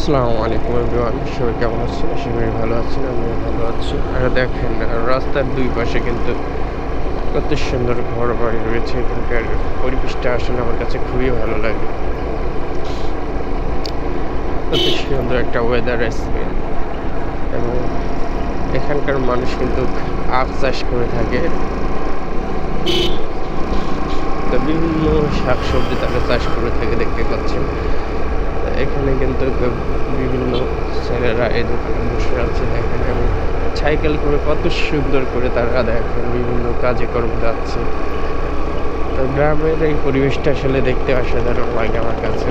আসসালামু আলাইকুম এভরিওয়ান, সবাই কেমন আছেন? আশা করি ভালো আছেন। আমিও ভালো আছি। আর দেখেন, রাস্তার দুই পাশে কিন্তু কত সুন্দর ঘর বাড়ি রয়েছে। এখানকার পরিবেশটা আসলে আমার কাছে খুবই ভালো লাগে। কত সুন্দর একটা ওয়েদার আসবে। এবং এখানকার মানুষ কিন্তু আখ চাষ করে থাকে। তো বিভিন্ন শাকসবজি তারা চাষ করে থাকে, দেখতে পাচ্ছেন। এখানে কিন্তু বিভিন্ন ছেলেরা এই দোকানে বসে আছে, দেখেন। এবং সাইকেল করে কত সুন্দর করে তারা দেখেন বিভিন্ন কাজে কর্ম যাচ্ছে। তো গ্রামের এই পরিবেশটা আসলে দেখতে অসাধারণ লাগে আমার কাছে।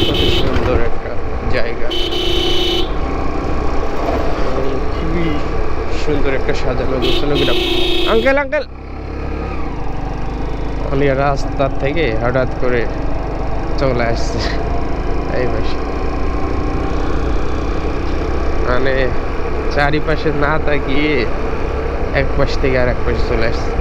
কত সুন্দর একটা জায়গা এবং খুবই সুন্দর একটা সাজানো গোছানো গ্রাম। আঙ্কেল আঙ্কেল উনি রাস্তার থেকে হঠাৎ করে চলে আসছে এই পাশে, মানে চারিপাশে না তাকিয়ে এক পাশ থেকে আর এক পাশে চলে আসছে।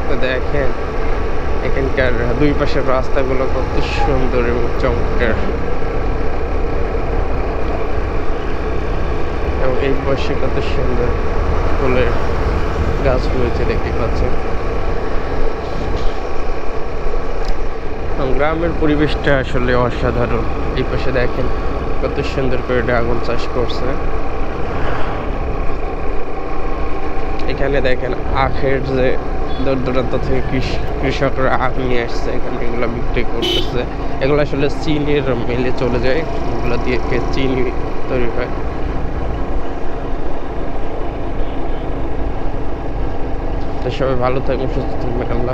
তো দেখেন এখানকার দুই পাশের রাস্তাগুলো কত সুন্দর এবং চমৎকার। এবং এই পাশে কত সুন্দর ফুলের গাছ রয়েছে, দেখতে পাচ্ছেন। গ্রামের পরিবেশটা আসলে অসাধারণ। এই পাশে দেখেন কত সুন্দর করে ড্রাগন চাষ করছে। এখানে দেখেন আখের যে দূর দূরান্ত থেকে কৃষকরা আখ নিয়ে আসছে, এখানে এগুলো বিক্রি করতেছে। এগুলো আসলে চিনির মিলে চলে যায়, এগুলো দিয়ে চিনি তৈরি হয়। তো সবাই ভালো থাকবেন, সুস্থ থাকবেন। আল্লাহ।